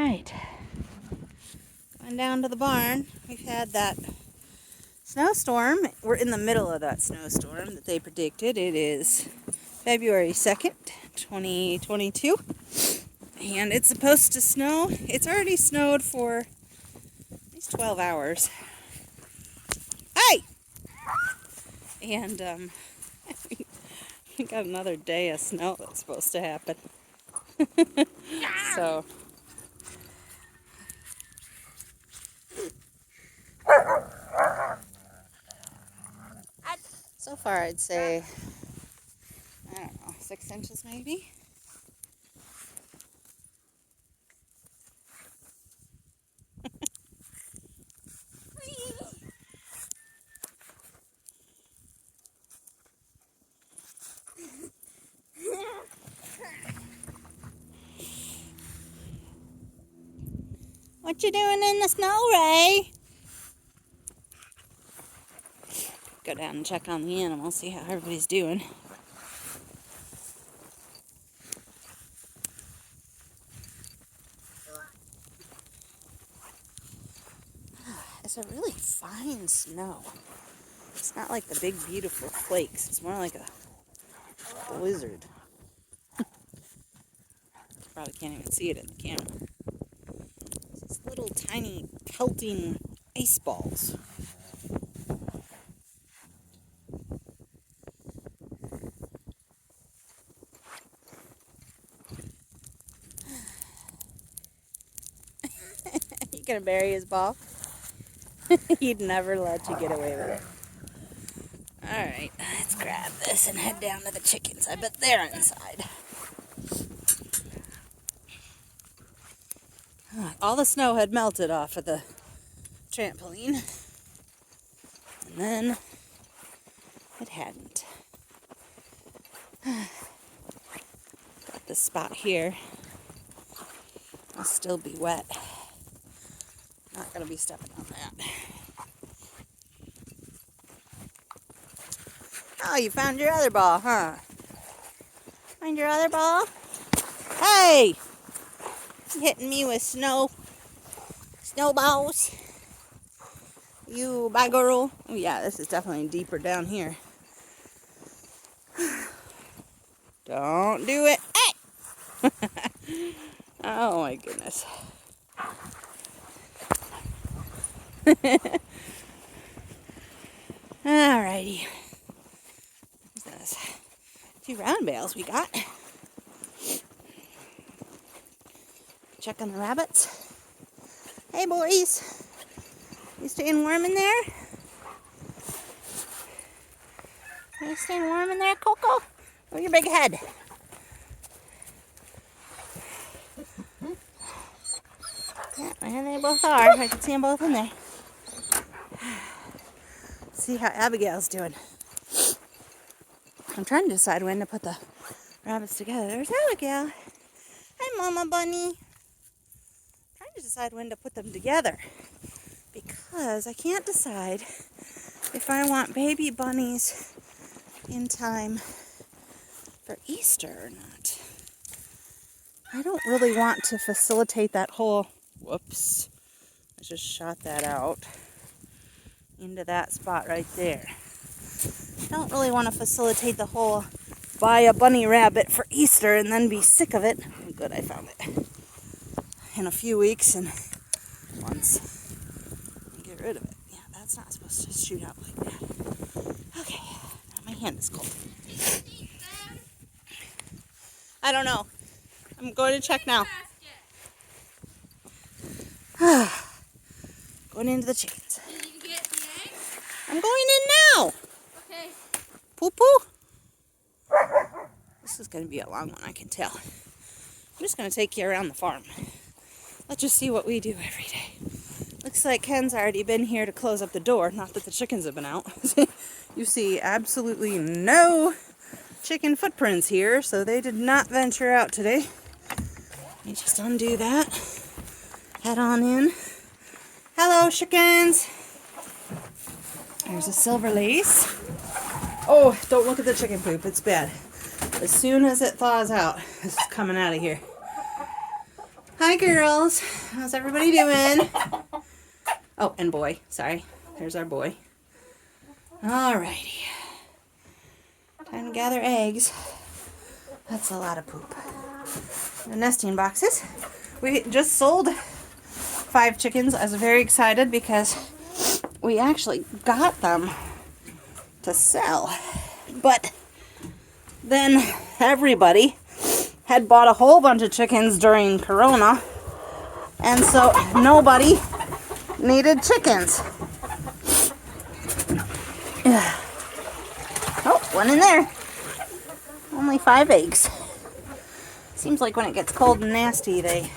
Alright, going down to the barn. We've had that snowstorm. We're in the middle of that snowstorm that they predicted. It is February 2nd, 2022, and it's supposed to snow. It's already snowed for at least 12 hours. Hey! And we got another day of snow that's supposed to happen. So far I'd say, I don't know, 6 inches maybe. What you doing in the snow, Ray? Go down and check on the animals, see how everybody's doing. It's a really fine snow. It's not like the big, beautiful flakes. It's more like a blizzard. Probably can't even see it in the camera. It's these little tiny pelting ice balls. You gonna bury his ball? He'd never let you get away with it. Alright, let's grab this and head down to the chickens. I bet they're inside. All the snow had melted off of the trampoline. And then it hadn't. Got this spot here. I'll still be wet. Not gonna be stepping on that. Oh, you found your other ball, huh? Find your other ball? Hey! You hitting me with snowballs. You bad girl. Oh yeah, this is definitely deeper down here. Don't do it. Hey! Oh my goodness. Alrighty. What's this? 2 round bales we got. Check on the rabbits. Hey boys. You staying warm in there? Are you staying warm in there, Coco? Where's your big head? Yeah, and they both are. I can see them both in there. See how Abigail's doing. I'm trying to decide when to put the rabbits together. There's Abigail. Hi, Mama Bunny. I'm trying to decide when to put them together because I can't decide if I want baby bunnies in time for Easter or not. I don't really want to facilitate that whole, whoops, I just shot that out into that spot right there. I don't really want to facilitate the whole buy a bunny rabbit for Easter and then be sick of it. Oh, good, I found it. In a few weeks and months. And get rid of it. Yeah, that's not supposed to shoot out like that. Okay, my hand is cold. I don't know. I'm going to check now. Going into the chickens. Did you get the eggs? I'm going in now. Okay. Poo poo. This is going to be a long one, I can tell. I'm just going to take you around the farm. Let's just see what we do every day. Looks like Ken's already been here to close up the door. Not that the chickens have been out. You see absolutely no chicken footprints here, so they did not venture out today. Let me just undo that. Head on in. Hello, chickens. There's a silver lace. Oh, don't look at the chicken poop. It's bad. As soon as it thaws out, it's coming out of here. Hi, girls. How's everybody doing? Oh, and boy. Sorry. There's our boy. Alrighty. Time to gather eggs. That's a lot of poop. The nesting boxes. We just sold 5 chickens. I was very excited because we actually got them to sell. But then everybody had bought a whole bunch of chickens during Corona, and so nobody needed chickens. Oh, one in there. Only 5 eggs. Seems like when it gets cold and nasty, they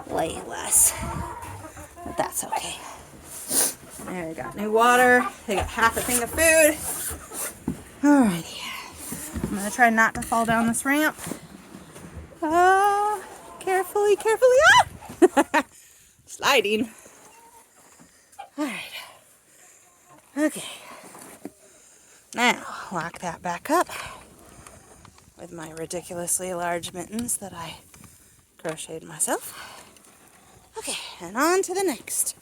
lay less. But that's okay. There, they got new water. They got half a thing of food. Alrighty. I'm going to try not to fall down this ramp. Carefully, carefully. Ah! Sliding. Alright. Okay. Now, lock that back up with my ridiculously large mittens that I crocheted myself. Okay, and on to the next.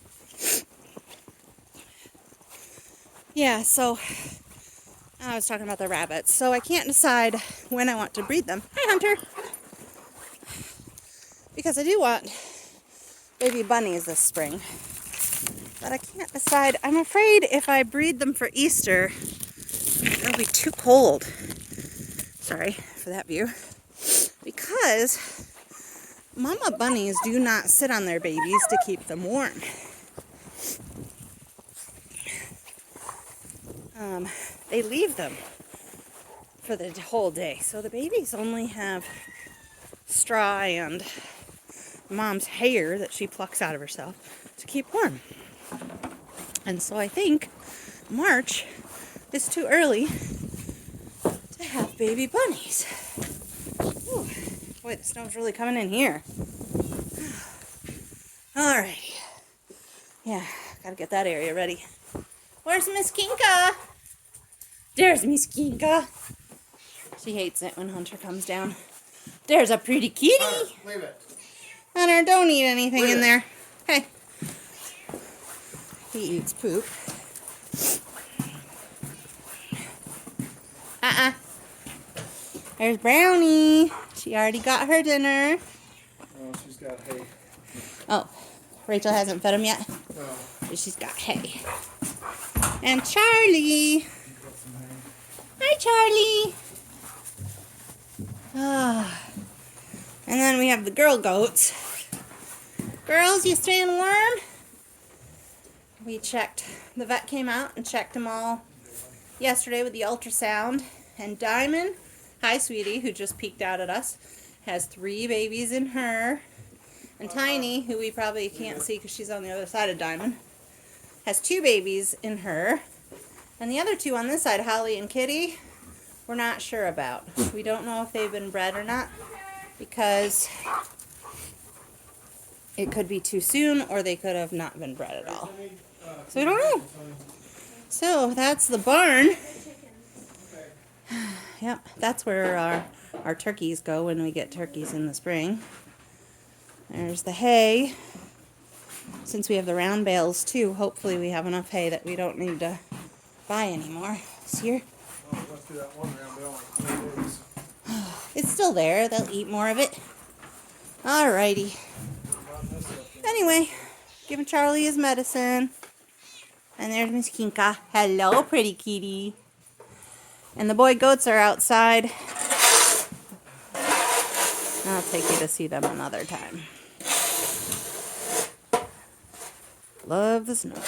Yeah, so I was talking about the rabbits. So I can't decide when I want to breed them. Hi, Hunter. Because I do want baby bunnies this spring. But I can't decide. I'm afraid if I breed them for Easter, it'll be too cold. Sorry for that view. Because mama bunnies do not sit on their babies to keep them warm. They leave them for the whole day. So the babies only have straw and mom's hair that she plucks out of herself to keep warm. And so I think March is too early to have baby bunnies. Ooh, boy, the snow's really coming in here. Alrighty. Yeah, gotta get that area ready. Where's Miss Kinka? There's Miss Kinka. She hates it when Hunter comes down. There's a pretty kitty. Hunter, leave it. Hunter, don't eat anything in there. Hey. He eats poop. There's Brownie. She already got her dinner. Oh, she's got hay. Oh, Rachel hasn't fed him yet? No. But she's got hay. And Charlie. Hi, Charlie. And then we have the girl goats. Girls, you staying warm? We checked. The vet came out and checked them all yesterday with the ultrasound. And Diamond, hi sweetie, who just peeked out at us, has 3 babies in her. And Tiny, who we probably can't see because she's on the other side of Diamond, has 2 babies in her. And the other 2 on this side, Holly and Kitty, we're not sure about. We don't know if they've been bred or not because it could be too soon or they could have not been bred at all. So we don't know. So that's the barn. Yep, that's where our turkeys go when we get turkeys in the spring. There's the hay. Since we have the round bales too, hopefully we have enough hay that we don't need to buy anymore this year. Oh, let's do that one round bale in 3 days. It's still there. They'll eat more of it. Alrighty. Anyway, giving Charlie his medicine. And there's Miss Kinka. Hello, pretty kitty. And the boy goats are outside. I'll take you to see them another time. Love the snow.